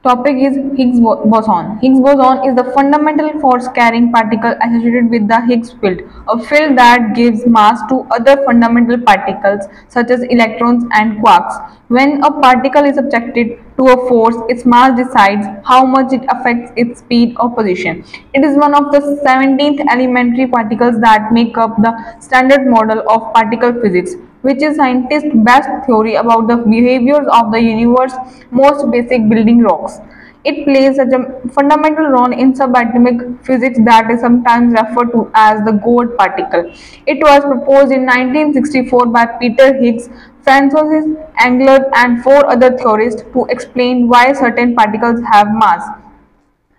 Topic is Higgs boson. Higgs boson is the fundamental force-carrying particle associated with the Higgs field, a field that gives mass to other fundamental particles such as electrons and quarks. When a particle is subjected to a force, its mass decides how much it affects its speed or position. It is one of the 17th elementary particles that make up the standard model of particle physics, which is scientists' best theory about the behaviors of the universe's most basic building blocks. It plays such a fundamental role in subatomic physics that is sometimes referred to as the God particle. It was proposed in 1964 by Peter Higgs, Francis Englert, and four other theorists to explain why certain particles have mass,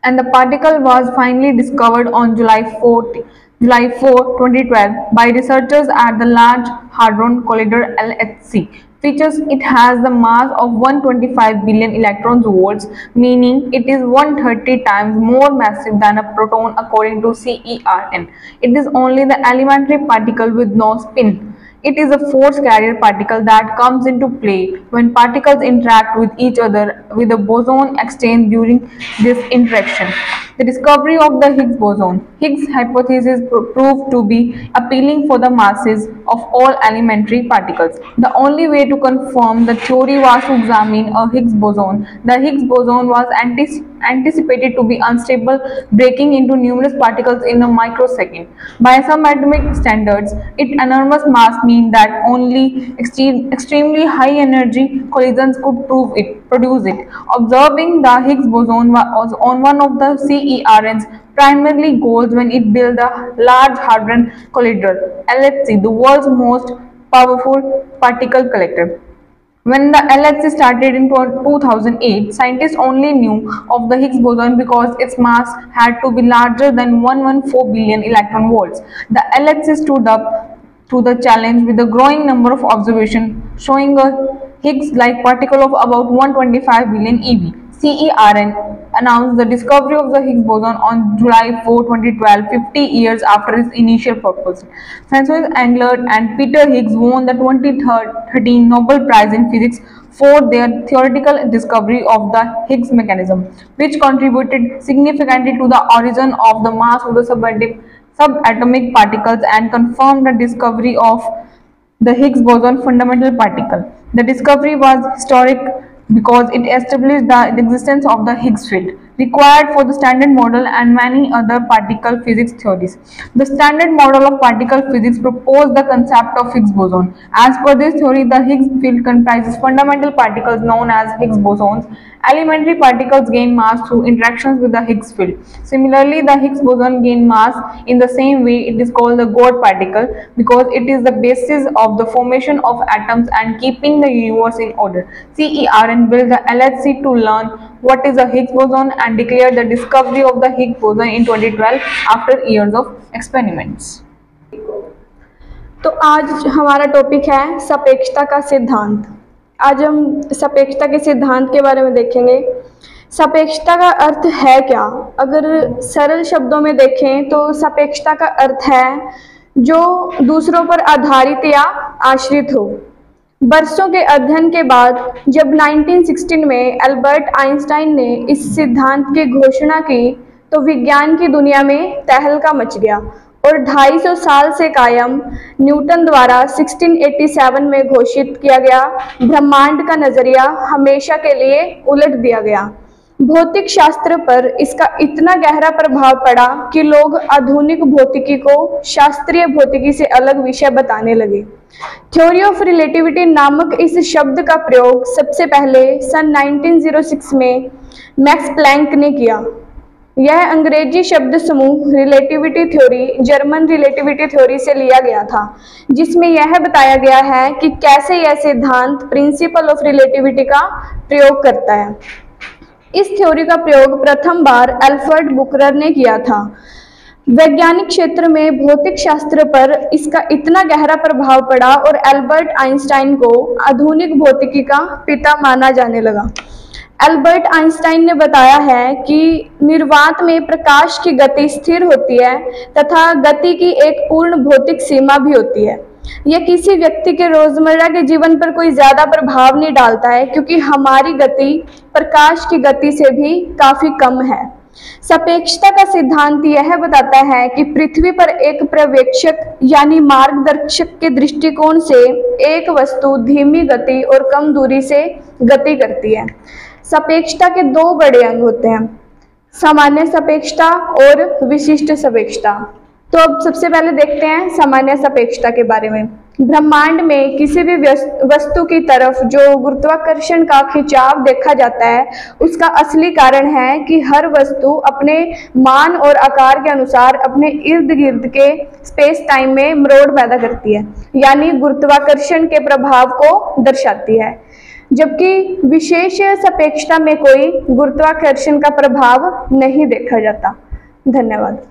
and the particle was finally discovered on July 4, 2012 by researchers at the Large Hadron Collider LHC. Features it has the mass of 125 billion electron volts, meaning it is 130 times more massive than a proton according to CERN. It is only the elementary particle with no spin. It is a force carrier particle that comes into play when particles interact with each other with a boson exchange during this interaction. The discovery of the Higgs boson. Higgs hypothesis proved to be appealing for the masses of all elementary particles. The only way to confirm the theory was to examine a Higgs boson. The Higgs boson was anticipated to be unstable, breaking into numerous particles in a microsecond. By some atomic standards, its enormous mass means that only extremely high energy collisions could produce it. Observing the Higgs boson was on one of the CERN's primarily goals when it built the Large Hadron Collider (LHC), the world's most powerful particle collector. When the LHC started in 2008, scientists only knew of the Higgs boson because its mass had to be larger than 114 billion electron volts. The LHC stood up to the challenge with a growing number of observations showing a Higgs-like particle of about 125 billion eV. CERN announced the discovery of the Higgs boson on July 4, 2012, 50 years after its initial proposal. Francis Englert and Peter Higgs won the 2013 Nobel Prize in Physics for their theoretical discovery of the Higgs mechanism, which contributed significantly to the origin of the mass of the subatomic particles and confirmed the discovery of the Higgs boson fundamental particle. The discovery was historic because it established the existence of the Higgs field, required for the Standard Model and many other particle physics theories. The Standard Model of particle physics proposed the concept of Higgs boson. As per this theory, the Higgs field comprises fundamental particles known as Higgs bosons. Elementary particles gain mass through interactions with the Higgs field. Similarly, the Higgs boson gains mass in the same way. It is called the God particle because it is the basis of the formation of atoms and keeping the universe in order. CERN built the LHC to learn what is a Higgs boson and declared the discovery of the Higgs boson in 2012 after years of experiments. तो आज हमारा topic है सापेक्षता का सिद्धांत। आज हम सापेक्षता के सिद्धांत के बारे में देखेंगे। सापेक्षता का अर्थ है क्या? अगर सरल शब्दों में देखें तो सापेक्षता का अर्थ है जो दूसरों पर आधारित या आश्रित हो। बरसों के अध्ययन के बाद जब 1916 में अल्बर्ट आइंस्टाइन ने इस सिद्धांत की घोषणा की तो विज्ञान की दुनिया में तहलका मच गया और 250 साल से कायम न्यूटन द्वारा 1687 में घोषित किया गया ब्रह्मांड का नजरिया हमेशा के लिए उलट दिया गया। भौतिक शास्त्र पर इसका इतना गहरा प्रभाव पड़ा कि लोग आधुनिक भौतिकी को शास्त्रीय भौतिकी से अलग विषय बताने लगे। थ्योरी ऑफ रिलेटिविटी नामक इस शब्द का प्रयोग सबसे पहले सन 1906 में मैक्स प्लैंक ने किया। यह अंग्रेजी शब्द समूह relativity theory German relativity theory से लिया गया था, जिसमें यह बताया गया है कि कैसे यह सिद्धांत प्रिंसिपल ऑफ रिलेटिविटी का प्रयोग करता है। इस थ्योरी का प्रयोग प्रथम बार अल्फ्रेड बुकरर ने किया था। वैज्ञानिक क्षेत्र में भौतिक शास्त्र पर इसका इतना गहरा प्रभाव पड़ा और अल्बर्ट आइंस्टाइन को आधुनिक भौतिकी का पिता माना जाने लगा। अल्बर्ट आइंस्टाइन ने बताया है कि निर्वात में प्रकाश की गति स्थिर होती है तथा गति की एक पूर्ण भौतिक सीमा भी होती है। यह किसी व्यक्ति के रोजमर्रा के जीवन पर कोई ज्यादा प्रभाव नहीं डालता है, क्योंकि हमारी गति प्रकाश की गति से भी काफी कम है। सापेक्षता का सिद्धांत यह बताता है कि पृथ्वी पर एक पर्यवेक्षक यानी मार्गदर्शक के दृष्टिकोण से एक वस्तु धीमी गति और कम दूरी से गति करती है। सापेक्षता के दो बड़े अंग होते हैं, सामान्य सापेक्षता और विशिष्ट सापेक्षता। तो अब सबसे पहले देखते हैं सामान्य सापेक्षता के बारे में। ब्रह्मांड में किसी भी वस्तु की तरफ जो गुरुत्वाकर्षण का खिंचाव देखा जाता है, उसका असली कारण है कि हर वस्तु अपने मान और आकार के अनुसार अपने इर्द गिर्द के स्पेस टाइम में मरोड़ पैदा करती है, यानी गुरुत्वाकर्षण के प्रभाव को दर्शाती है। जबकि विशेष सापेक्षता में कोई गुरुत्वाकर्षण का प्रभाव नहीं देखा जाता। धन्यवाद।